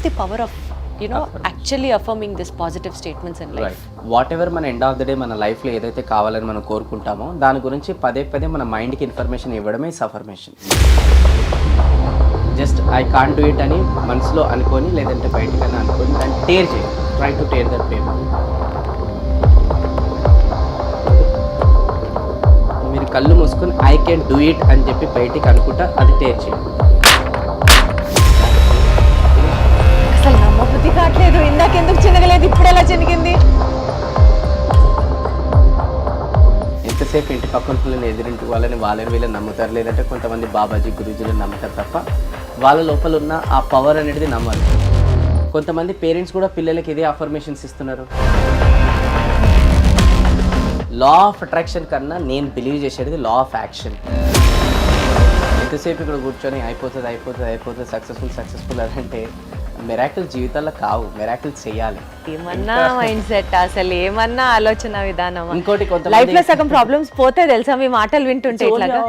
The power of actually affirming this positive statements in life. What ever మన end of the day మన లైఫ్లో ఏదైతే కావాలని మనం కోరుకుంటామో దాని గురించి పదే పదే మన మైండ్కి ఇన్ఫర్మేషన్ ఇవ్వడమే సఫర్మేషన్. Just I can't do it అని మనసులో అనుకొని లేదంటే బయటకన్నా అనుకొని దాన్ని టేర్ చేయి. Try to tear that paper. మీరు కళ్ళు మూసుకొని ఐ కెన్ డూ ఇట్ అని చెప్పి బయటికి అనుకుంటా అది టేర్ చేయండి. అసలు నమ్మబుద్ధి కావట్లేదు. ఇందాక ఎందుకు చిన్నగలేదు, ఇప్పుడు ఎలా చినిగింది? ఎంతసేపు ఇంటి పక్కన పిల్లలు ఎదురింటి వాళ్ళని వీళ్ళని నమ్ముతారు, లేదంటే కొంతమంది బాబాజీ గురూజీలను నమ్ముతారు తప్ప వాళ్ళ లోపల ఉన్న ఆ పవర్ అనేది నమ్మాలి. కొంతమంది పేరెంట్స్ కూడా పిల్లలకి ఇదే అఫర్మేషన్స్ ఇస్తున్నారు. లా ఆఫ్ అట్రాక్షన్ కన్నా నేను బిలీవ్ చేసేది లా ఆఫ్ యాక్షన్. ఎంతసేపు ఇక్కడ కూర్చొని అయిపోతుంది సక్సెస్ఫుల్ అంటే మిరాకిల్ జీవితాల్లో కావు, మిరాకిల్ చేయాలి. ఏమన్నా మైండ్ సెట్, అసలు ఏమన్నా ఆలోచన విధానం. ఇంకోటి లైఫ్ లో సగం ప్రాబ్లమ్స్ పోతే తెలుసా మీ మాటలు వింటుంటే ఇట్లాగా.